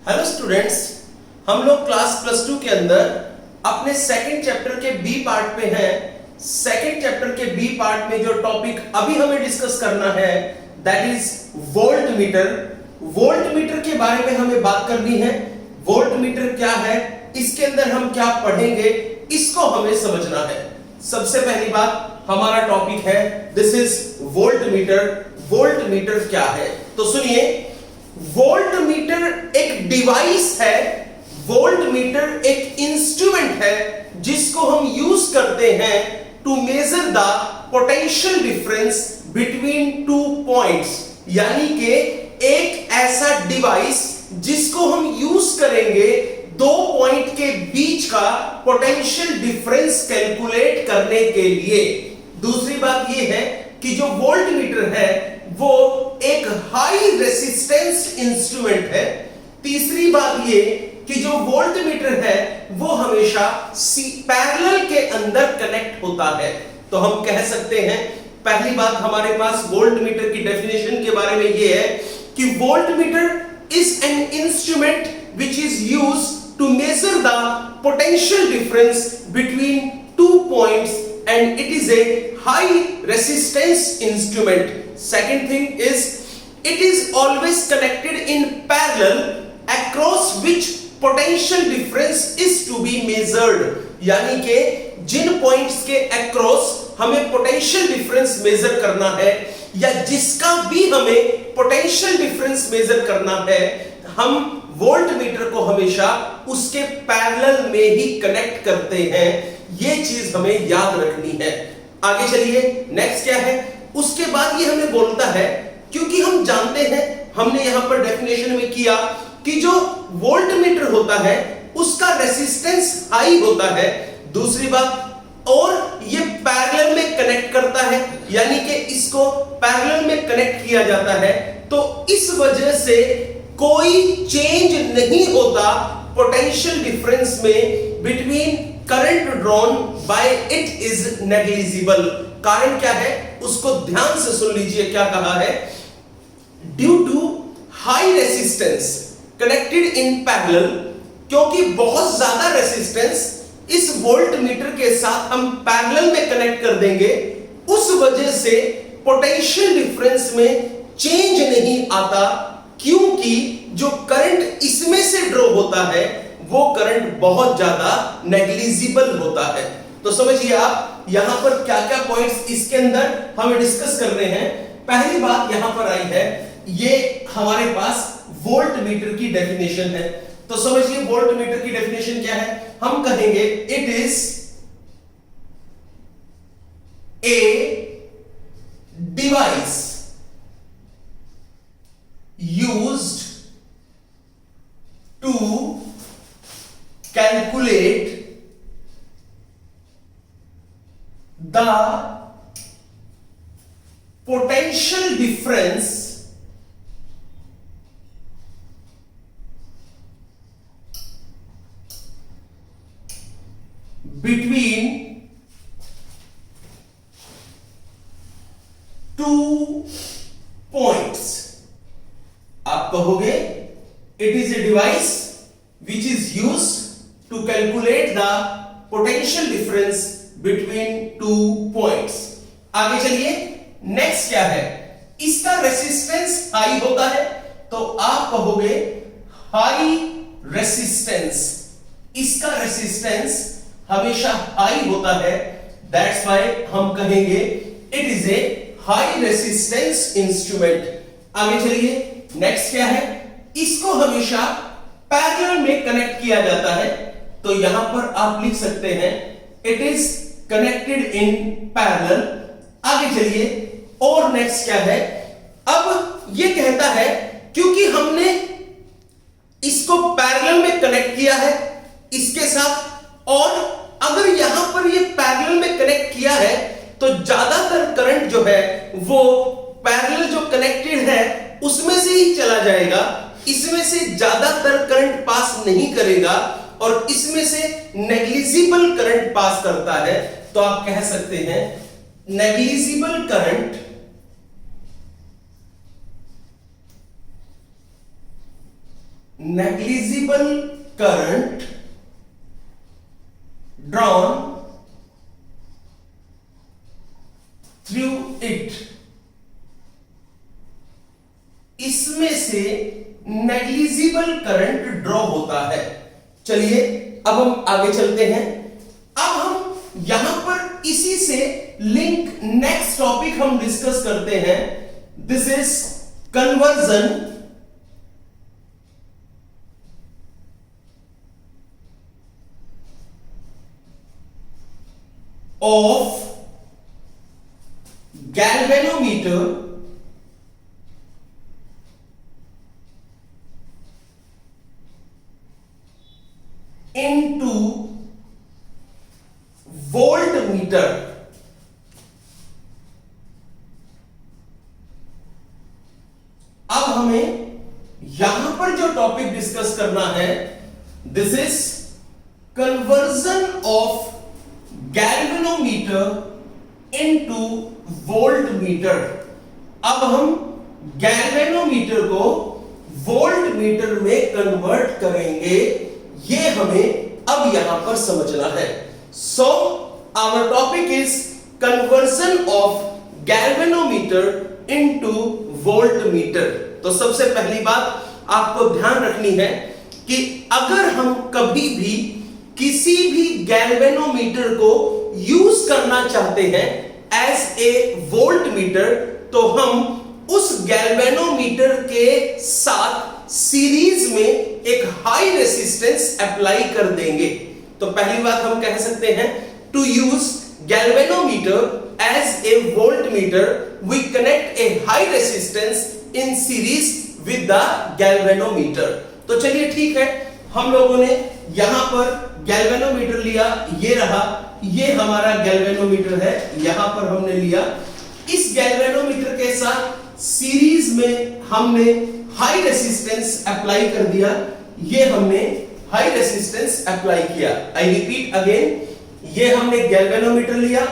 Hello students, हम लोग class plus two के अंदर अपने सेकंड चैप्टर के बी पार्ट पे हैं। सेकंड चैप्टर के बी पार्ट में जो टॉपिक अभी हमें डिस्कस करना है that is voltmeter. Volt meter के बारे में हमें बात करनी है। वोल्ट मीटर क्या है, इसके अंदर हम क्या पढ़ेंगे, इसको हमें समझना है। सबसे पहली बात हमारा टॉपिक है this is voltmeter. Voltmeter क्या है, तो सुनिए, वोल्ट मीटर एक डिवाइस है, वोल्ट मीटर एक इंस्ट्रूमेंट है जिसको हम यूज करते हैं to measure the potential difference between two points. यानी कि एक ऐसा डिवाइस जिसको हम यूज करेंगे दो पॉइंट के बीच का पोटेंशियल डिफरेंस कैलकुलेट करने के लिए। दूसरी बात यह है कि जो वोल्ट मीटर है वो एक हाई रेसिस्टेंस इंस्ट्रूमेंट है। तीसरी बात ये कि जो वोल्ट मीटर है वो हमेशा पैरेलल के अंदर कनेक्ट होता है। तो हम कह सकते हैं, पहली बात हमारे पास वोल्ट मीटर की डेफिनेशन के बारे में ये है कि voltmeter is an instrument which is used to measure the potential difference between two points and it is a high resistance instrument. Second thing is it is always connected in parallel across which potential difference is to be measured. यानी कि जिन points के across हमें potential difference measure करना है या जिसका भी हमें पोटेंशियल डिफरेंस मेजर करना है, हम वोल्ट मीटर को हमेशा उसके पैरेलल में ही कनेक्ट करते हैं। ये चीज हमें याद रखनी है। आगे चलिए, नेक्स्ट क्या है, उसके बाद ये हमें बोलता है, क्योंकि हम जानते हैं, हमने यहां पर डेफिनेशन में किया कि जो वोल्ट मीटर होता है उसका रेसिस्टेंस हाई होता है। दूसरी बात, और ये पैरेलल में कनेक्ट करता है, यानी कि इसको पैरेलल में कनेक्ट किया जाता है, तो इस वजह से कोई चेंज नहीं होता पोटेंशियल डिफरेंस में between current drawn by it is negligible. कारण क्या है उसको ध्यान से सुन लीजिए, क्या कहा है, due to high resistance connected in parallel, क्योंकि बहुत ज्यादा रेसिस्टेंस इस वोल्ट मीटर के साथ हम पैरेलल में कनेक्ट कर देंगे, उस वजह से पोटेंशियल डिफरेंस में चेंज नहीं आता, क्योंकि जो करंट इसमें से ड्रॉ होता है वो करंट बहुत ज्यादा नेग्लिजिबल होता है। तो समझिए आप यहां पर क्या क्या पॉइंट्स इसके अंदर हमें डिस्कस कर रहे हैं। पहली बात यहां पर आई है, ये हमारे पास वोल्ट मीटर की डेफिनेशन है। तो समझिए वोल्ट मीटर की डेफिनेशन क्या है, हम कहेंगे it is a device used to calculate the potential difference between two points। आप कहोगे it is a device which is used to calculate the potential difference between two points। आगे चलिए, next क्या है, इसका रेसिस्टेंस हाई होता है, तो आप कहोगे हाई रेसिस्टेंस, इसका रेसिस्टेंस हमेशा हाई होता है, दैट्स व्हाई हम कहेंगे it is A high resistance instrument. आगे चलिए, नेक्स्ट क्या है, इसको हमेशा पैरेलल में कनेक्ट किया जाता है, तो यहां पर आप लिख सकते हैं it is connected in parallel. आगे चलिए, और नेक्स्ट क्या है, अब ये कहता है क्योंकि हमने इसको पैरेलल में कनेक्ट किया है इसके साथ, और अगर यहां पर ये पैरेलल में कनेक्ट किया है तो ज्यादातर करंट जो है वो पैरेलल जो कनेक्टेड है उसमें से ही चला जाएगा, इसमें से ज्यादातर करंट पास नहीं करेगा, और इसमें से नेग्लिजिबल करंट पास करता है। तो आप कह सकते हैं negligible current negligible current drawn through it, इसमें से नेग्लिजिबल करंट ड्रॉ होता है। चलिए अब हम आगे चलते हैं। अब हम यहां पर इसी से लिंक नेक्स्ट टॉपिक हम डिस्कस करते हैं। This is conversion of galvanometer into voltmeter। अब हमें यहां पर जो टॉपिक डिस्कस करना है, this is conversion of galvanometer into voltmeter. अब हम गैल्वेनोमीटर को वोल्टमीटर में कन्वर्ट करेंगे, ये हमें अब यहां पर समझना है। So our topic is conversion of galvanometer into voltmeter. तो सबसे पहली बात आपको ध्यान रखनी है कि अगर हम कभी भी किसी भी गैल्वेनोमीटर को यूज करना चाहते हैं एज ए वोल्टमीटर, तो हम उस गैल्वेनोमीटर के साथ सीरीज में एक हाई रेसिस्टेंस अप्लाई कर देंगे। तो पहली बात हम कह सकते हैं, to use galvanometer as a voltmeter we connect a high resistance in series with the galvanometer. तो चलिए ठीक है, हम लोगों ने यहां पर गैल्वेनोमीटर लिया, ये रहा, ये हमारा गैल्वेनोमीटर है, यहां पर हमने लिया। इस गैल्वेनोमीटर के साथ सीरीज में हमने हाई रेसिस्टेंस अप्लाई कर दिया, ये हमने हाई रेसिस्टेंस अप्लाई किया। आई रिपीट अगेन, ये हमने गैल्वेनोमीटर लिया,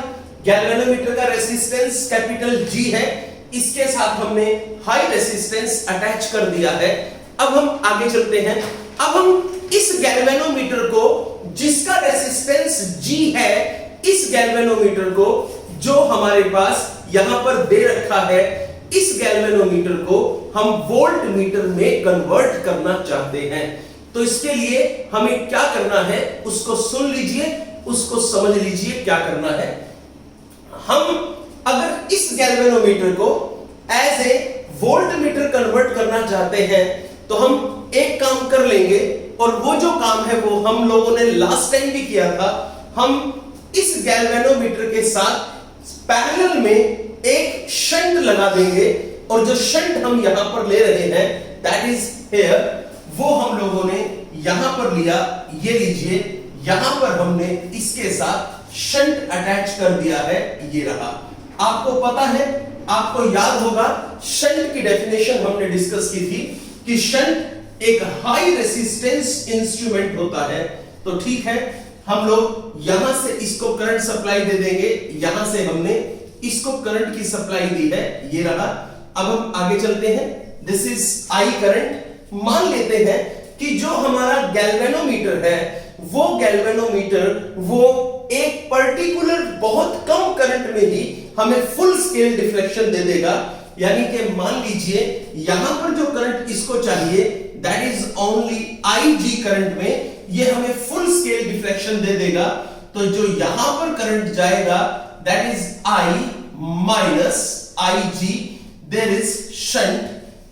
गैल्वेनोमीटर का रेसिस्टेंस कैपिटल जी है, इसके साथ हमने हाई रेसिस्टेंस अटैच कर दिया है। अब हम आगे चलते हैं। अब हम इस गैल्वेनोमीटर को, जिसका रेसिस्टेंस G है, इस गैल्वेनोमीटर को जो हमारे पास यहां पर दे रखा है, इस गैल्वेनोमीटर को हम वोल्टमीटर में कन्वर्ट करना चाहते हैं। तो इसके लिए हमें क्या करना है, उसको सुन लीजिए, उसको समझ लीजिए क्या करना है। हम अगर इस गैल्वेनोमीटर को एज ए वोल्टमीटर कन्वर्ट करना चाहते हैं, तो हम एक काम कर लेंगे, और वो जो काम है वो हम लोगों ने लास्ट टाइम भी किया था। हम इस गैल्वेनोमीटर के साथ पैरेलल में एक शंट लगा देंगे, और जो शंट हम यहां पर ले रहे हैं, दैट इज हियर, वो हम लोगों ने यहां पर लिया, ये लीजिए, यहां पर हमने इसके साथ शंट अटैच कर दिया है, ये रहा। आपको पता है, आपको याद होगा, शंट की डेफिनेशन हमने डिस्कस की थी कि शंट एक हाई रेसिस्टेंस इंस्ट्रूमेंट होता है। तो ठीक है, हम लोग यहां से इसको करंट सप्लाई दे देंगे, यहां से हमने इसको करंट की सप्लाई दी है, ये रहा। अब हम आगे चलते हैं। This is I current. मान लेते हैं कि जो हमारा गैल्वेनोमीटर है, वो गैल्वेनोमीटर वो एक पर्टिकुलर बहुत कम करंट में ही हमें फुल स्केल डिफ्लेक्शन दे देगा। यानी कि मान लीजिए यहां पर जो करंट इसको चाहिए, that is only IG current में, ये हमें फुल स्केल डिफ्लेक्शन दे देगा। तो जो यहां पर करंट जाएगा, that is I minus IG, there is shunt,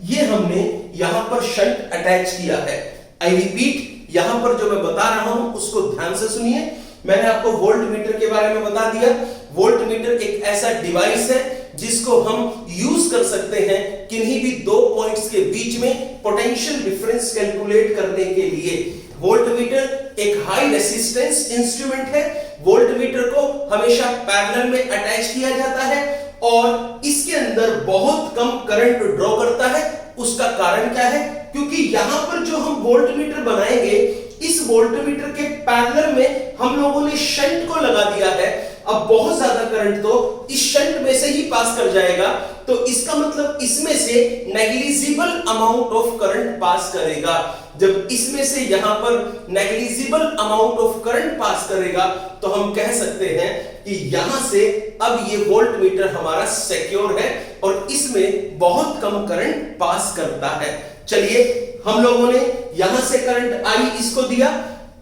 ये हमने यहां पर शंट अटैच किया है। आई रिपीट, यहां पर जो मैं बता रहा हूं उसको ध्यान से सुनिए। मैंने आपको वोल्टमीटर के बारे में बता दिया। वोल्टमीटर एक ऐसा डिवाइस है जिसको हम यूज कर सकते हैं किन्हीं भी दो पॉइंट्स के बीच में पोटेंशियल डिफरेंस कैलकुलेट करने के लिए। वोल्टमीटर एक हाई रेसिस्टेंस इंस्ट्रूमेंट है। वोल्टमीटर को हमेशा पैरेलल में अटैच किया जाता है और इसके अंदर बहुत कम करंट ड्रॉ करता है। उसका कारण क्या है? क्योंकि यहां पर जो हम वोल्टमीटर बनाएंगे, इस वोल्टमीटर के पैरेलल में हम लोगों ने शंट को लगा दिया है। अब बहुत ज्यादा करंट तो इस शंट में से ही पास कर जाएगा, तो इसका मतलब इसमें से negligible amount of current pass करेगा। जब इसमें से यहां पर negligible amount of current pass करेगा तो हम कह सकते हैं कि यहां से अब ये वोल्टमीटर हमारा सिक्योर है और इसमें बहुत कम करंट पास करता है। चलिए, हम लोगों ने यहां से करंट आई इसको दिया,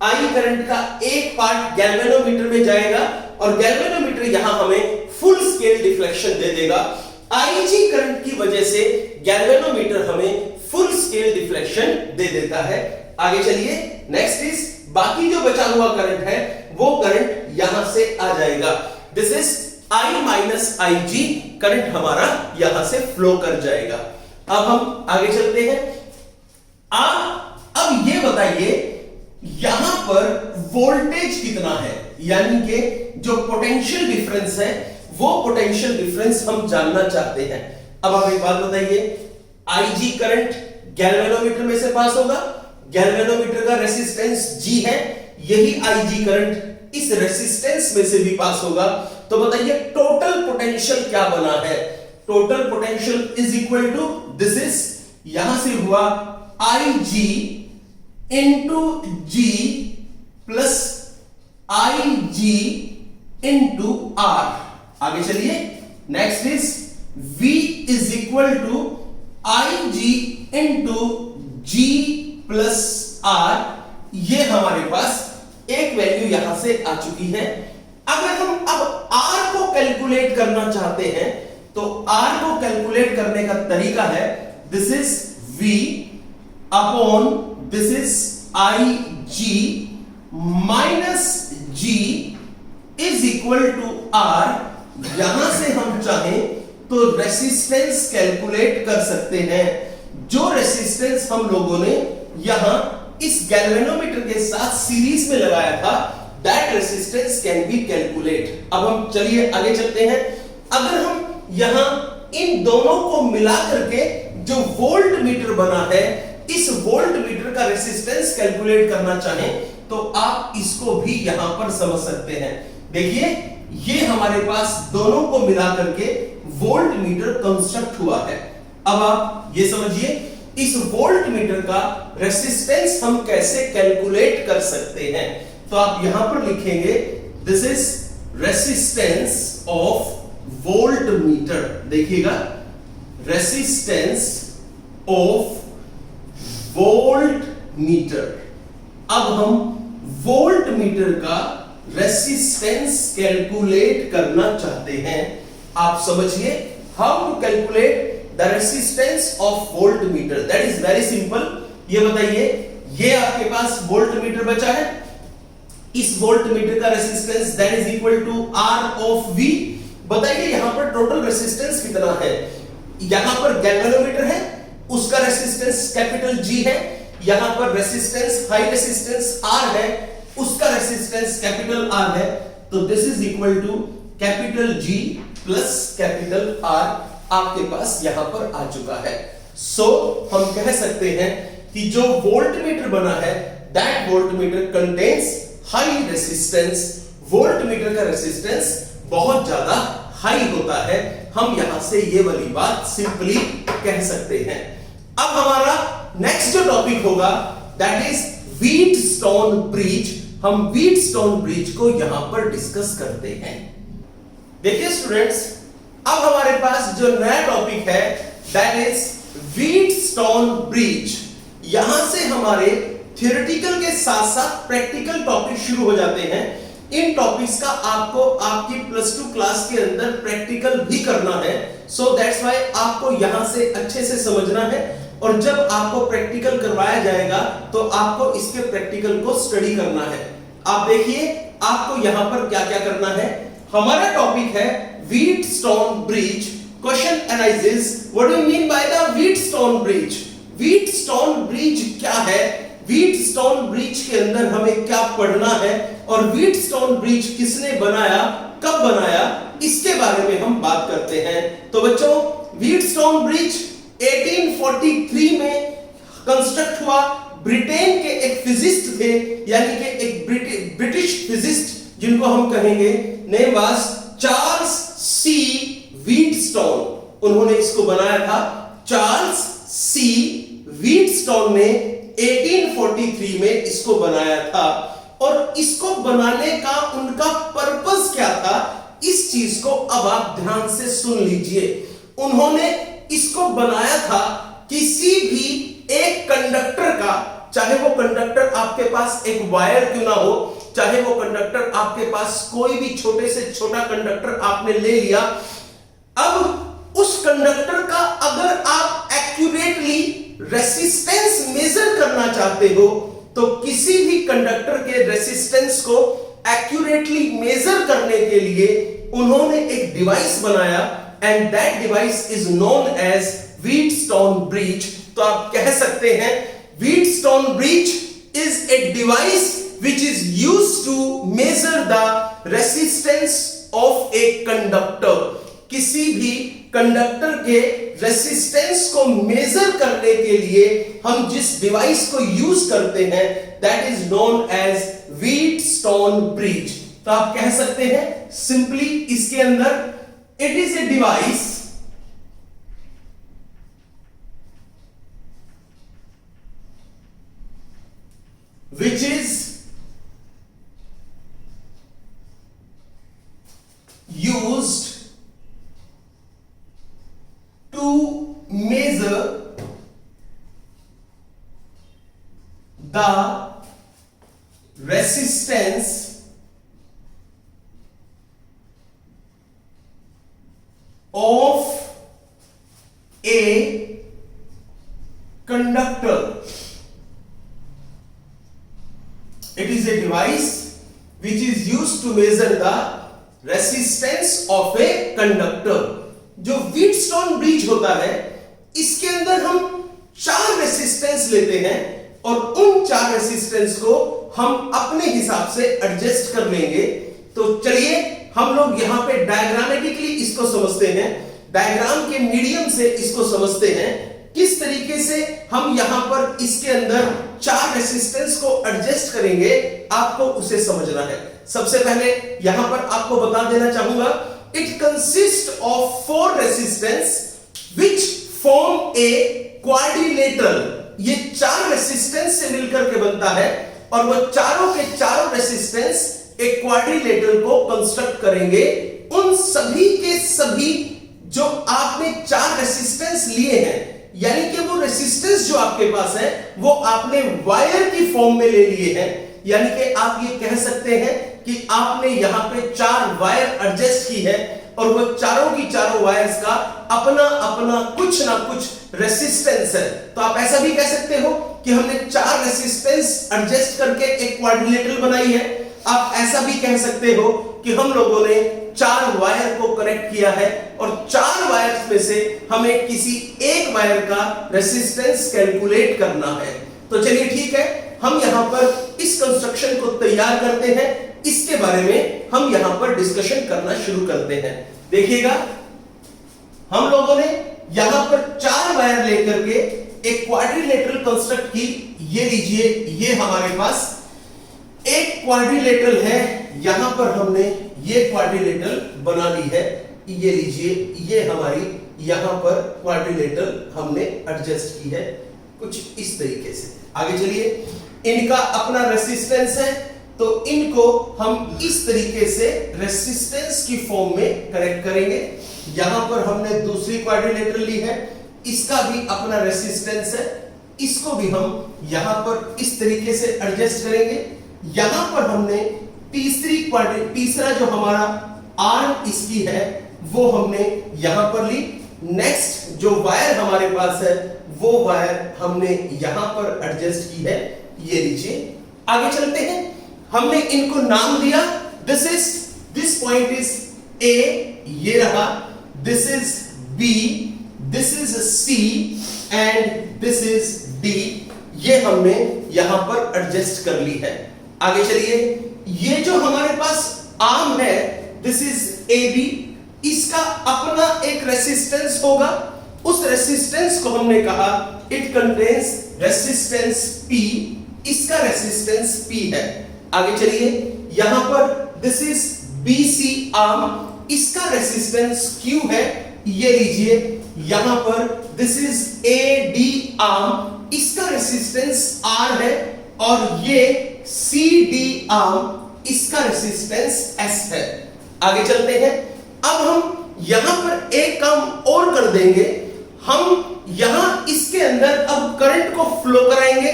आई करंट का एक पार्ट गैल्वेनोमीटर में जाएगा और गैल्वेनोमीटर यहां हमें फुल स्केल डिफ्लेक्शन दे देगा। आईजी करंट की वजह से गैल्वेनोमीटर हमें फुल स्केल डिफ्लेक्शन दे देता है। आगे चलिए, नेक्स्ट इज बाकी जो बचा हुआ करंट है वो करंट यहां से आ जाएगा। This is I minus IG current हमारा यहां से फ्लो कर जाएगा। अब हम आगे चलते हैं। अब ये बताइए यहां पर वोल्टेज कितना है, यानी कि जो पोटेंशियल डिफरेंस है वो पोटेंशियल डिफरेंस हम जानना चाहते हैं। अब आप एक बात बताइए, IG करंट गैल्वेनोमीटर में से पास होगा, गैल्वेनोमीटर का रेसिस्टेंस G है, यही IG करंट इस रेसिस्टेंस में से भी पास होगा। तो बताइए टोटल पोटेंशियल क्या बना है? Total potential is equal to this is, यहां से हुआ IG into G plus IG into R। आगे चलिए, next is V is equal to IG into G plus R। ये हमारे पास एक वैल्यू यहां से आ चुकी है। अगर हम अब R को कैलकुलेट करना चाहते हैं तो R को कैलकुलेट करने का तरीका है this is V upon this is IG minus G is equal to R। यहां से हम चाहें तो रेसिस्टेंस कैलकुलेट कर सकते हैं। जो रेसिस्टेंस हम लोगों ने यहां इस गैल्वेनोमीटर के साथ सीरीज में लगाया था, that resistance can be calculate. अब हम चलिए आगे चलते हैं। अगर हम यहां इन दोनों को मिला करके जो वोल्ट मीटर बना है, इस वोल्ट मीटर का रेसिस्टेंस कैलकुलेट करना चाहें तो आप इसको भी यहां पर समझ सकते हैं। देखिए, ये हमारे पास दोनों को मिला करके वोल्ट मीटर कंस्ट्रक्ट हुआ है। अब आप ये समझिए इस वोल्ट मीटर का रेसिस्टेंस हम कैसे कैलकुलेट कर सकते हैं। तो आप यहां पर लिखेंगे this is resistance of voltmeter. देखिएगा, रेसिस्टेंस ऑफ वोल्ट मीटर। अब हम वोल्ट मीटर का रेसिस्टेंस कैलकुलेट करना चाहते हैं। आप समझिए how to calculate the resistance of voltmeter. That is very simple. ये बताइए, ये आपके पास वोल्ट मीटर बचा है, इस वोल्ट मीटर का resistance that is equal to R of V। बताइए यहां पर टोटल रेसिस्टेंस कितना है? यहां पर गैल्वेनोमीटर है, उसका रेसिस्टेंस कैपिटल G है, यहां पर रेसिस्टेंस हाई रेसिस्टेंस R है, उसका रेसिस्टेंस कैपिटल R है। तो this is equal to capital G plus capital R आपके पास यहां पर आ चुका है। सो हम कह सकते हैं कि जो वोल्टमीटर बना है that voltmeter contains high resistance. Voltmeter का रेसिस्टेंस बहुत ज्यादा हाई होता है। हम यहां से ये वाली बात सिंपली कह सकते हैं। अब हमारा नेक्स्ट जो टॉपिक होगा दैट इज व्हीटस्टोन ब्रिज। हम व्हीटस्टोन ब्रिज को यहां पर डिस्कस करते हैं। देखिए स्टूडेंट्स, अब हमारे पास जो नया टॉपिक है दैट इज व्हीटस्टोन ब्रिज। यहां से हमारे थियोरेटिकल के साथ साथ प्रैक्टिकल टॉपिक शुरू हो जाते हैं। इन टॉपिक्स का आपको आपकी प्लस 2 क्लास के अंदर प्रैक्टिकल भी करना है। सो दैट्स व्हाई आपको यहां से अच्छे से समझना है और जब आपको प्रैक्टिकल करवाया जाएगा तो आपको इसके प्रैक्टिकल को स्टडी करना है। आप देखिए आपको यहां पर क्या क्या करना है। हमारा टॉपिक है Wheatstone bridge. Question arises, what do you mean by the Wheatstone bridge? Wheatstone bridge क्या है? व्हीटस्टोन ब्रिज के अंदर हमें क्या पढ़ना है और व्हीटस्टोन ब्रिज किसने बनाया, कब बनाया, इसके बारे में हम बात करते हैं। तो बच्चों, व्हीटस्टोन ब्रिज 1843 में कंस्ट्रक्ट हुआ। ब्रिटेन के एक फिजिस्ट थे, यानी कि एक ब्रिटिश फिजिस्ट जिनको हम कहेंगे name was Charles C Wheatstone. उन्होंने इसको बनाया था, चार्ल्स सी व्हीटस्टोन ने 1843 में इसको बनाया था। और इसको बनाने का उनका पर्पस क्या था, इस चीज को अब आप ध्यान से सुन लीजिए। उन्होंने इसको बनाया था किसी भी एक कंडक्टर का, चाहे वो कंडक्टर आपके पास एक वायर क्यों ना हो, चाहे वो कंडक्टर आपके पास कोई भी छोटे से छोटा कंडक्टर आपने ले लिया, अब उस कंडक्टर का अगर आप एक्यूरेटली रेसिस्टेंस मेजर करना चाहते हो, तो किसी भी कंडक्टर के रेसिस्टेंस को एक्यूरेटली मेजर करने के लिए उन्होंने एक डिवाइस बनाया, and that device is known as Wheatstone bridge. तो आप कह सकते हैं Wheatstone bridge is a device which is used to measure the resistance of a conductor। किसी भी कंडक्टर के रेसिस्टेंस को मेजर करने के लिए हम जिस डिवाइस को यूज करते हैं, that is known as Wheatstone bridge. तो आप कह सकते हैं सिंपली इसके अंदर it is a device which is used to measure the resistance of a conductor। It is a device which is used to measure the resistance of a conductor। जो Wheatstone bridge होता है, इसके अंदर हम 4 resistance लेते हैं और उन 4 रेसिस्टेंस को हम अपने हिसाब से एडजस्ट कर लेंगे। तो चलिए हम लोग यहां पे डायग्रामेटिकली इसको समझते हैं, डायग्राम के मीडियम से इसको समझते हैं, किस तरीके से हम यहां पर इसके अंदर 4 रेसिस्टेंस को एडजस्ट करेंगे, आपको उसे समझना है। सबसे पहले यहां पर आपको बता देना चाहूंगा, it consist of 4 resistance which form a quadrilateral. ये 4 रेसिस्टेंस से मिलकर के बनता है और वो चारों के चारों रेसिस्टेंस एक क्वाड्रिलेटरल को कंस्ट्रक्ट करेंगे। उन सभी के सभी जो आपने 4 रेसिस्टेंस लिए हैं, यानी कि वो रेसिस्टेंस जो आपके पास है वो आपने वायर की फॉर्म में ले लिए हैं, यानी कि आप ये कह सकते हैं कि आपने यहां पे 4 वायर एडजस्ट की है और वो चारों की चारों वायर्स का अपना अपना कुछ ना कुछ रेसिस्टेंस है। तो आप ऐसा भी कह सकते हो कि हमने 4 रेसिस्टेंस एडजस्ट करके एक क्वाड्रिलेटरल बनाई है। आप ऐसा भी कह सकते हो कि हम लोगों ने 4 वायर को कनेक्ट किया है और 4 वायर्स में से हमें किसी एक वायर का रेसिस्टेंस कैलकुलेट करना है। तो चलिए ठीक है, हम यहां पर इस कंस्ट्रक्शन को तैयार करते हैं, इसके बारे में हम यहां पर डिस्कशन करना शुरू करते हैं। देखिएगा, हम लोगों ने यहां पर 4 वायर लेकर के एक क्वाड्रिलेटरल कंस्ट्रक्ट की। ये लीजिए, ये हमारे पास एक क्वाड्रिलेटरल है, यहां पर हमने ये क्वाड्रिलेटरल बना ली है। ये लीजिए, ये हमारी यहां पर क्वाड्रिलेटरल हमने एडजस्ट की है कुछ इस तरीके से। आगे चलिए, इनका अपना रेसिस्टेंस है, तो इनको हम इस तरीके से रेसिस्टेंस की फॉर्म में कनेक्ट करेंगे। यहां पर हमने दूसरी क्वाड्रिलेटरल ली है, इसका भी अपना रेसिस्टेंस है, इसको भी हम यहां पर इस तरीके से एडजस्ट करेंगे। यहां पर हमने तीसरा जो हमारा आर्म इसकी है वो हमने यहां पर ली। नेक्स्ट जो वायर हमारे पास है वो वायर हमने यहां पर एडजस्ट की है, ये लीजिए। आगे चलते हैं, हमने इनको नाम दिया, दिस पॉइंट इज ए, ये रहा, this is B, this is C and this is D. ये हमने यहां पर एडजस्ट कर ली है। आगे चलिए, ये जो हमारे पास आर्म है, दिस इज ए बी, इसका अपना एक रेसिस्टेंस होगा। उस रेसिस्टेंस को हमने कहा इट कंटेन्स रेसिस्टेंस P, इसका रेसिस्टेंस P है। आगे चलिए, यहां पर दिस इज BC आर्म, इसका रेसिस्टेंस Q है, ये लीजिए यहां पर दिस इज AD आर्म, इसका रेसिस्टेंस R है, और ये CD आर्म, इसका रेसिस्टेंस S है। आगे चलते हैं। अब हम यहां पर एक काम और कर देंगे, हम यहां इसके अंदर अब करंट को फ्लो कराएंगे।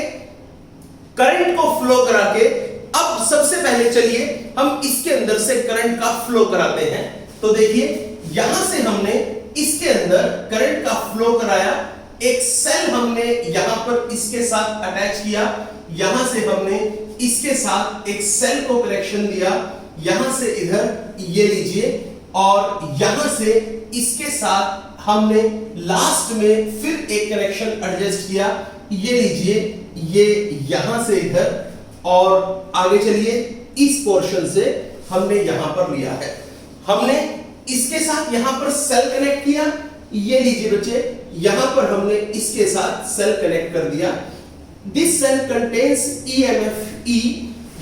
करंट को फ्लो करा के अब सबसे पहले चलिए हम इसके अंदर से करंट का फ्लो कराते हैं। तो देखिए यहां से हमने इसके अंदर करंट का फ्लो कराया, एक सेल हमने यहां पर इसके साथ अटैच किया, यहां से हमने इसके साथ एक सेल को कनेक्शन दिया, यहां से इधर ये लीजिए, और यहां से इसके साथ हमने लास्ट में फिर एक कनेक्शन एडजस्ट किया, ये लीजिए, ये यहां से इधर, और आगे चलिए इस पोर्शन से हमने यहां पर लिया है। हमने इसके साथ यहां पर सेल कनेक्ट किया, ये लीजिए बच्चे, यहां पर हमने इसके साथ सेल कनेक्ट कर दिया। This cell contains EMF E,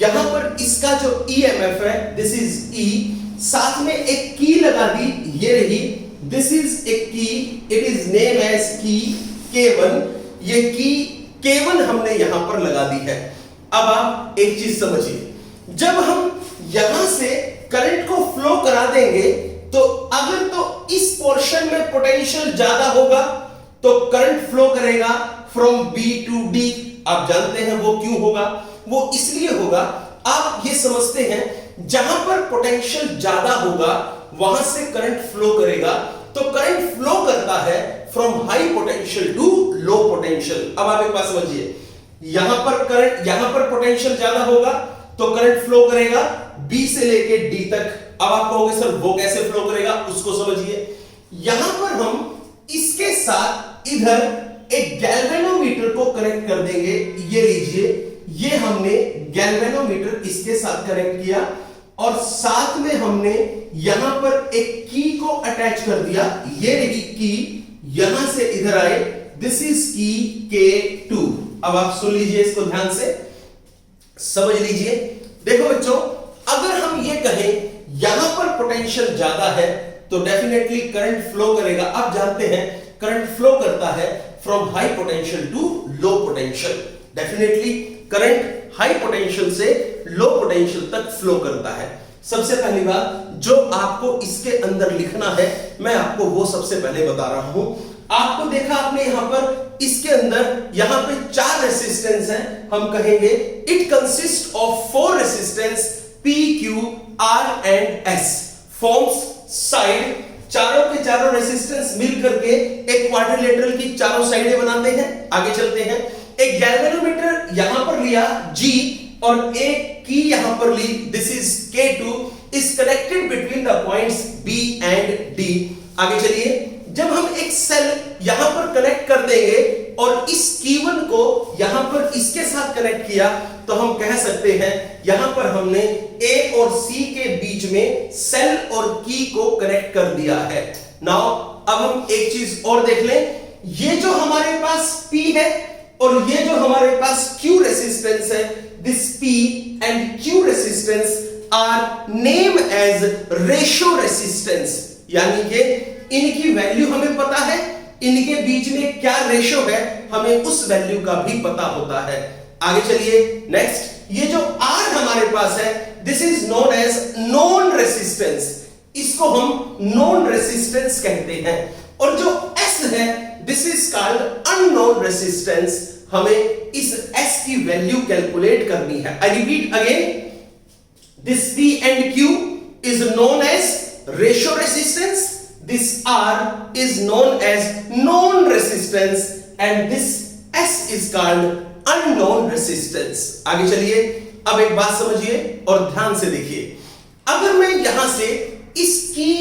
यहां पर इसका जो EMF है दिस इज E, साथ में एक की लगा दी, ये रही, दिस इज ए की, इट इज नेम एज की K1, ये की K1 हमने यहां पर लगा दी है। अब आप एक चीज समझिए, जब हम यहां से करंट को फ्लो करा देंगे तो अगर तो इस पोर्शन में पोटेंशियल ज्यादा होगा तो करंट फ्लो करेगा फ्रॉम B टू D। आप जानते हैं वो क्यों होगा? वो इसलिए होगा, आप ये समझते हैं जहां पर पोटेंशियल ज्यादा होगा वहां से करंट फ्लो करेगा, तो करंट फ्लो करता है from high potential to low potential. अब आप एक बात समझिए, यहां पर करंट, यहां पर पोटेंशियल ज्यादा होगा तो करंट फ्लो करेगा B से लेके D तक। अब आप कहोगे सर वो कैसे फ्लो करेगा, उसको समझिए। यहां पर हम इसके साथ इधर एक गैल्वेनोमीटर को कनेक्ट कर देंगे, ये लीजिए, ये हमने गैल्वेनोमीटर इसके साथ कनेक्ट किया, और साथ में हमने यहां पर एक की को अटैच कर दिया, ये रही की, यहां से इधर आए, दिस इज की K2। अब आप सुन लीजिए, इसको ध्यान से समझ लीजिए। देखो बच्चों, अगर हम ये कहें यहां पर पोटेंशियल ज्यादा है तो डेफिनेटली करंट फ्लो करेगा। आप जानते हैं करंट फ्लो करता है from high potential to low potential. Definitely current high potential से लो पोटेंशियल तक फ्लो करता है। सबसे पहली बात जो आपको इसके अंदर लिखना है, मैं आपको वो सबसे पहले बता रहा हूं। आपको देखा आपने यहां पर इसके अंदर यहां पे 4 रेसिस्टेंस हैं, हम कहेंगे it consist of 4 resistance P, Q, R and S forms side. चारों के चारों रेसिस्टेंस मिल करके एक क्वाड्रिलेटरल की चारों साइडें बनाते हैं। आगे चलते हैं, एक गैल्वेनोमीटर यहां पर लिया G, और एक की यहां पर ली, this is K2, is connected between the points B and D। आगे चलिए, जब हम एक सेल यहां पर कनेक्ट कर देंगे और इस Q1 को यहां पर इसके साथ कनेक्ट किया तो हम कह सकते हैं यहां पर हमने A और C के बीच में सेल और की को कनेक्ट कर दिया है। नाउ अब हम एक चीज और देख लें, ये जो हमारे पास P है और ये जो हमारे पास Q रेसिस्टेंस है, this P and Q resistance are name as ratio resistance, यानी कि इनकी वैल्यू हमें पता है, इनके बीच में क्या रेशियो है हमें उस वैल्यू का भी पता होता है। आगे चलिए नेक्स्ट, ये जो R हमारे पास है this is known as known resistance, इसको हम नॉन रेसिस्टेंस कहते हैं, और जो S है this is called unknown resistance. हमें इस S की वैल्यू कैलकुलेट करनी है। I repeat again, this P and Q is known as ratio resistance, this R is known as known resistance and this S is called unknown resistance। आगे चलिए, अब एक बात समझिए और ध्यान से देखिए, अगर मैं यहां से इस की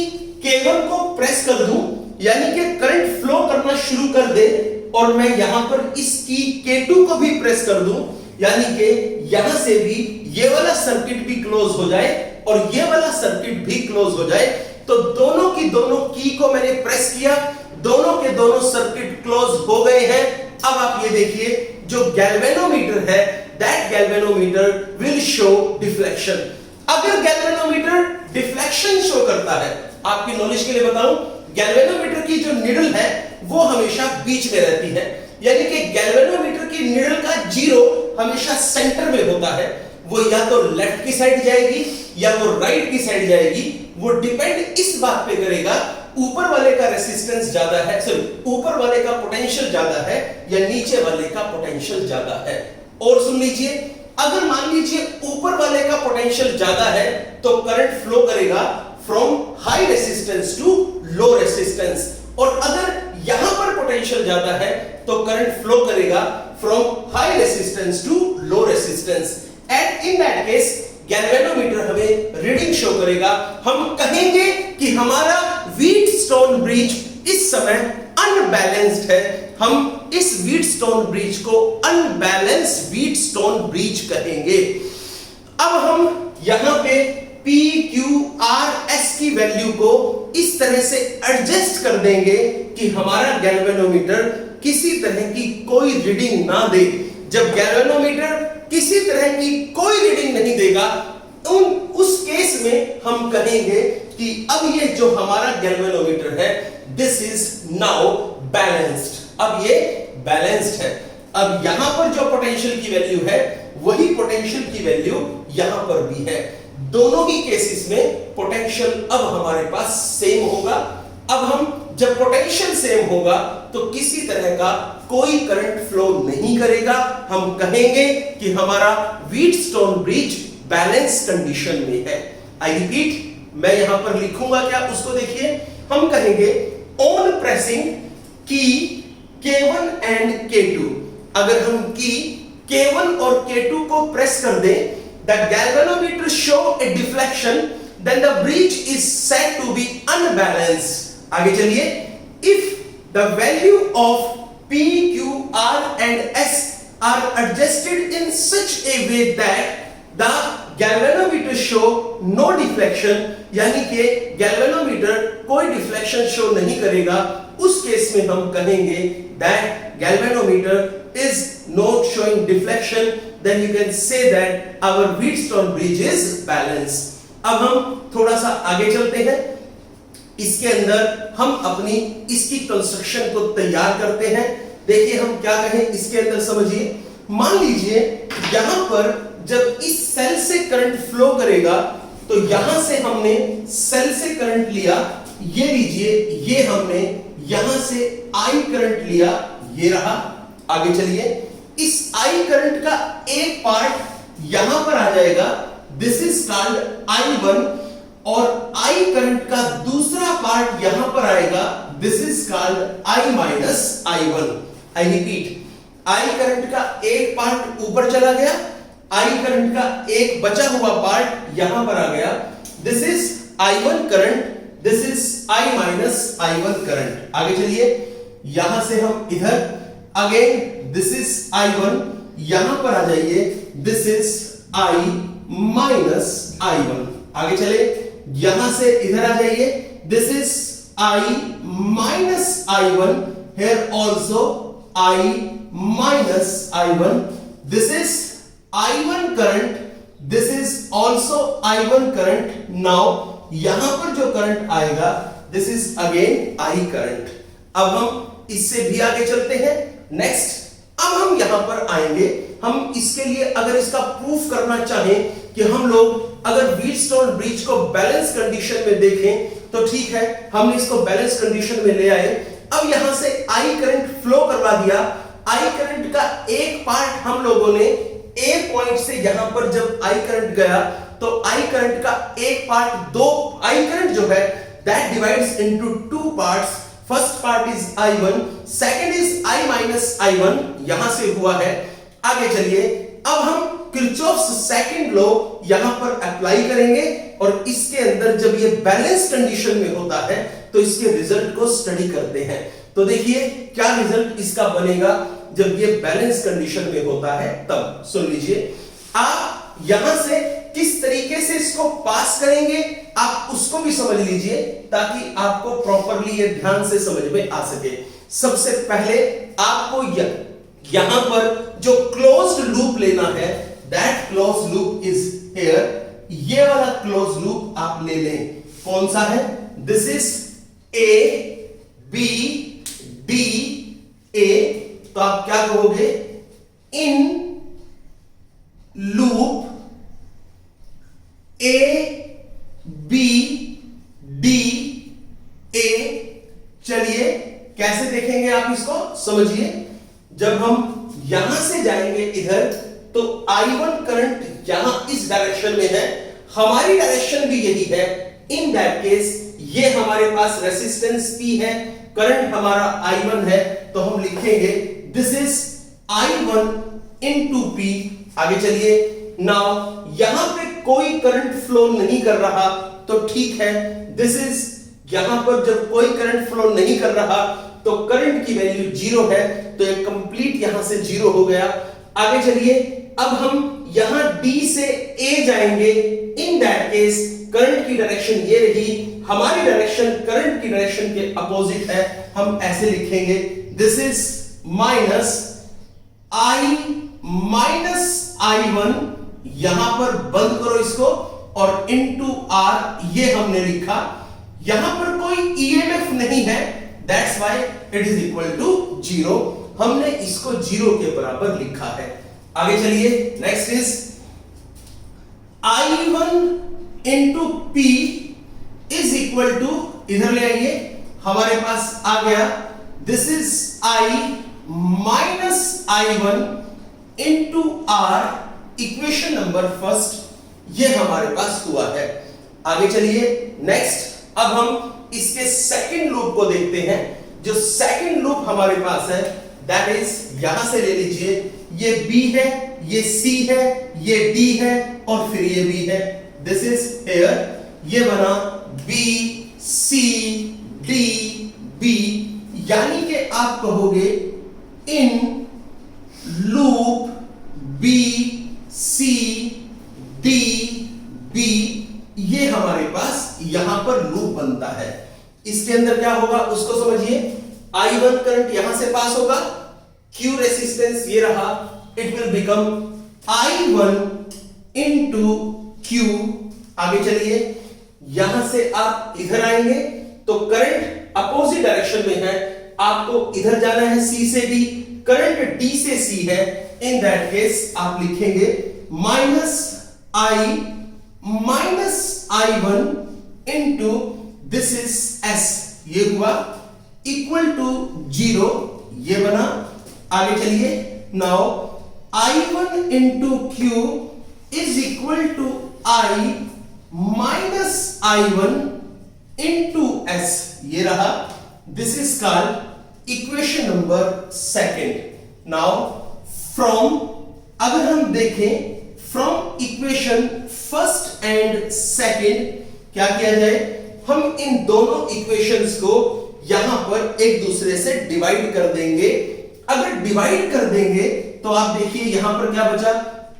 K1 को प्रेस कर दूं, यानी कि करंट फ्लो करना शुरू कर दे, और मैं यहां पर इस की K2 को भी प्रेस कर दूं, यानी कि यहां से भी ये वाला सर्किट भी क्लोज हो जाए और ये वाला सर्किट भी क्लोज हो जाए, तो दोनों की दोनों की को मैंने प्रेस किया, दोनों के दोनों सर्किट क्लोज हो गए हैं। अब आप ये देखिए, जो गैल्वेनोमीटर है that galvanometer will show deflection. अगर गैल्वेनोमीटर डिफ्लेक्शन शो करता है। आपकी नॉलेज के लिए बताऊं, गैल्वेनोमीटर की जो निडल है वो हमेशा बीच में रहती है, यानी कि गैल्वेनोमीटर की निडल का जीरो हमेशा सेंटर में होता है। वो या तो लेफ्ट की साइड जाएगी या वो राइट की साइड जाएगी। वो डिपेंड इस बात पे करेगा ऊपर वाले का रेसिस्टेंस ज्यादा है, सॉरी ऊपर वाले का पोटेंशियल ज्यादा है या नीचे वाले का पोटेंशियल ज्यादा है। और सुन लीजिए, अगर मान लीजिए ऊपर वाले का पोटेंशियल ज्यादा है तो करंट फ्लो करेगा from high resistance to low resistance, और अगर यहां पर पोटेंशियल ज्यादा है तो करंट फ्लो करेगा from high resistance to low resistance. And in that case galvanometer हमें रीडिंग शो करेगा। हम कहेंगे कि हमारा व्हीटस्टोन ब्रिज इस समय अनबैलेंस्ड है। हम इस व्हीटस्टोन ब्रिज को अनबैलेंस्ड व्हीटस्टोन ब्रिज कहेंगे। अब हम यहां पे P, Q, R, S की वैल्यू को इस तरह से एडजस्ट कर देंगे कि हमारा गैल्वेनोमीटर किसी तरह की कोई रीडिंग ना दे। जब गैल्वेनोमीटर किसी तरह की कोई रीडिंग नहीं देगा उस केस में हम कहेंगे कि अब ये जो हमारा गैल्वेनोमीटर है दिस इज नाउ बैलेंस्ड। अब ये बैलेंस्ड है। अब यहां पर जो पोटेंशियल की वैल्यू है वही पोटेंशियल की वैल्यू यहां पर भी है। दोनों ही केसेस में पोटेंशियल अब हमारे पास सेम होगा। अब हम जब पोटेंशियल सेम होगा तो किसी तरह का कोई करंट फ्लो नहीं करेगा। हम कहेंगे कि हमारा व्हीटस्टोन ब्रिज बैलेंस कंडीशन में है। आई रिपीट, मैं यहां पर लिखूंगा क्या उसको देखिए। हम कहेंगे ऑन प्रेसिंग की K1 एंड K2, अगर हम की K1 और K2 को प्रेस कर दें, the galvanometer show a deflection, then the bridge is said to be unbalanced. आगे चलिए, if the value of P, Q, R and S are adjusted in such a way that the galvanometer show no deflection, यानी कि galvanometer कोई deflection show नहीं करेगा, उस case में हम कहेंगे that galvanometer is not showing deflection, then you can say that our Wheatstone bridge is balanced. अब हम थोड़ा सा आगे चलते हैं। इसके अंदर हम अपनी इसकी कंस्ट्रक्शन को तैयार करते हैं। देखिए हम क्या कहें इसके अंदर, समझिए। मान लीजिए यहां पर जब इस सेल से करंट फ्लो करेगा तो यहां से हमने सेल से करंट लिया, ये लीजिए, ये हमने यहां से आई करंट लिया, ये रहा। आगे चलिए, इस आई करंट का एक पार्ट यहां पर आ जाएगा, दिस इज कॉल्ड I1, और आई करंट का दूसरा पार्ट यहां पर आएगा, this is called I minus I1। I repeat, I current का एक पार्ट ऊपर चला गया, आई करंट का एक बचा हुआ पार्ट यहां पर आ गया, this is I1 current, this is I minus I1 current. आगे चलिए, यहां से हम इधर, अगेन दिस इज I1, यहां पर आ जाइए, this is I minus I1। आगे चले, यहां से इधर आ जाइए, this is I minus I1, here also I minus I1, this is I1 current, this is also I1 current. Now यहां पर जो करंट आएगा this is again I current. अब हम इससे भी आगे चलते हैं। नेक्स्ट, अब हम यहां पर आएंगे। हम इसके लिए अगर इसका प्रूफ करना चाहें कि हम लोग अगर व्हीटस्टोन ब्रिज को बैलेंस कंडीशन में देखें तो ठीक है, हमने इसको बैलेंस कंडीशन में ले आए। अब यहां से आई करंट फ्लो करवा दिया। आई करंट का एक पार्ट हम लोगों ने ए पॉइंट से यहां पर जब आई करंट गया तो आई करंट का एक पार्ट, दो आई करंट जो है that divides into two parts. First part is I1, second is I minus I1, यहां से हुआ है। आगे चलिए, अब हम किरचॉफ्स सेकंड लॉ यहां पर अप्लाई करेंगे और इसके अंदर जब ये बैलेंस कंडीशन में होता है तो इसके रिजल्ट को स्टडी करते हैं। तो देखिए क्या रिजल्ट इसका बनेगा जब ये बैलेंस कंडीशन में होता है। तब सुन लीजिए, आप यहां से किस तरीके से इसको पास करेंगे आप उसको भी समझ लीजिए ताकि आपको प्रॉपरली ये ध्यान से समझ में आ सके। सबसे पहले आपको यहां पर जो क्लोज्ड लूप लेना है, that closed loop is here. ये वाला क्लोज लूप आप ले लें। कौन सा है? This is A B D A, तो आप क्या कहोगे? In loop A B D A. चलिए कैसे देखेंगे आप इसको, समझिए। जब हम यहां से जाएंगे इधर, तो I1 करंट यहां इस डायरेक्शन में है, हमारी डायरेक्शन भी यही है। इन दैट केस ये हमारे पास रेसिस्टेंस P है, करंट हमारा I1 है, तो हम लिखेंगे this is I1 into P। आगे चलिए। नाउ यहां पे कोई करंट फ्लो नहीं कर रहा, तो ठीक है। दिस इज, यहां पर जब कोई करंट फ्लो नहीं कर रहा तो करंट की वैल्यू 0 है, तो ये कंप्लीट यहां से 0 हो गया। आगे चलिए। अब हम यहां D से A जाएंगे। इन दैट केस करंट की डायरेक्शन ये रही, हमारी डायरेक्शन करंट की डायरेक्शन के अपोजिट है। हम ऐसे लिखेंगे दिस इज माइनस I1, यहां पर बंद करो इसको, और इनटू R ये हमने लिखा। यहां पर कोई EMF नहीं है, that's why it is equal to 0। हमने इसको 0 के बराबर लिखा है। आगे चलिए। Next is I1 into P is equal to, इधर ले आइए, हमारे पास आ गया this is I minus I1 into R, equation number first, ये हमारे पास हुआ है। आगे चलिए। नेक्स्ट, अब हम इसके सेकंड लूप को देखते हैं। जो सेकंड लूप हमारे पास है, दैट इज, यहां से ले लीजिए, ये B है, ये C है, ये D है, और फिर ये B है। दिस इज हियर, ये बना B C D B, यानी कि आप कहोगे in loop B C D B, ये हमारे पास यहां पर लूप बनता है। इसके अंदर क्या होगा उसको समझिए। I1 करंट यहां से पास होगा, Q रेसिस्टेंस ये रहा, it will become I1 into Q। आगे चलिए। यहां से आप इधर आएंगे तो करंट अपोजिट डायरेक्शन में है, आपको इधर जाना है C से D, करंट D से C है। इन दैट केस आप लिखेंगे minus I1 into this is S, ये हुआ इक्वल टू 0, ये बना। आगे चलिए। Now I1 into Q is equal to I minus I1 into S, ये रहा। This is called equation number second. Now from, अगर हम देखें from equation first and second, क्या किया जाए? हम इन दोनों इक्वेशंस को यहां पर एक दूसरे से डिवाइड कर देंगे। अगर डिवाइड कर देंगे तो आप देखिए यहां पर क्या बचा,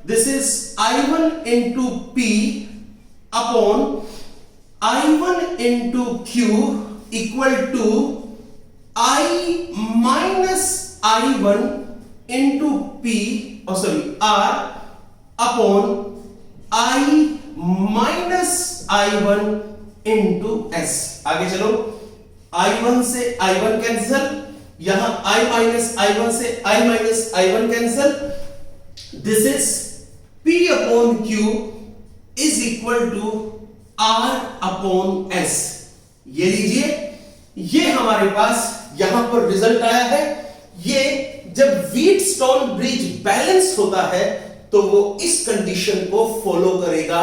this is I1 into P upon I1 into Q equal to I minus I1 into P, R upon I minus I1 into S। आगे चलो। I1 से I1 कैंसिल, यहां I माइनस I1 से I minus I1 cancel. This is P upon Q is equal to R upon S। ये लीजिए, ये हमारे पास यहां पर रिजल्ट आया है। ये जब व्हीटस्टोन ब्रिज बैलेंस होता है तो वो इस कंडीशन को फॉलो करेगा।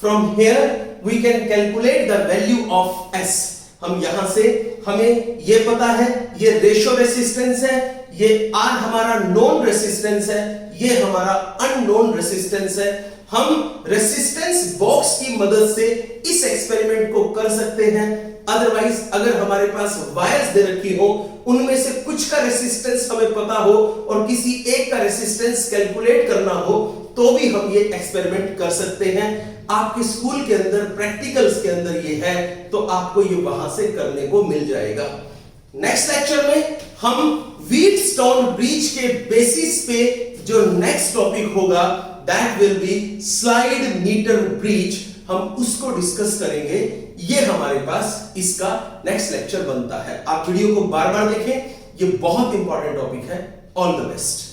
From here we can calculate the value of S। हम यहां से, हमें ये पता है ये रेशो रेसिस्टेंस है, ये R हमारा नोन रेसिस्टेंस है, ये हमारा अननोन रेसिस्टेंस है। हम रेसिस्टेंस बॉक्स की मदद से इस एक्सपेरिमेंट को कर सकते हैं। अदरवाइज अगर हमारे पास वायर्स दे रखी हो, उनमें से कुछ का रेसिस्टेंस हमें पता हो और किसी एक का रेसिस्टेंस कैलकुलेट करना हो, तो भी हम ये एक्सपेरिमेंट कर सकते हैं। आपके स्कूल के अंदर प्रैक्टिकल्स के अंदर ये है, तो आपको ये वहां से करने को मिल जाएगा। नेक्स्ट लेक्चर में हम व्हीटस्टोन ब्रिज के बेसिस पे जो नेक्स्ट टॉपिक होगा, that will be slide meter bridge. हम उसको डिस्कस करेंगे। ये हमारे पास इसका नेक्स्ट लेक्चर बनता है। आप वीडियो को बार बार देखें, ये बहुत इंपॉर्टेंट टॉपिक है। All the best.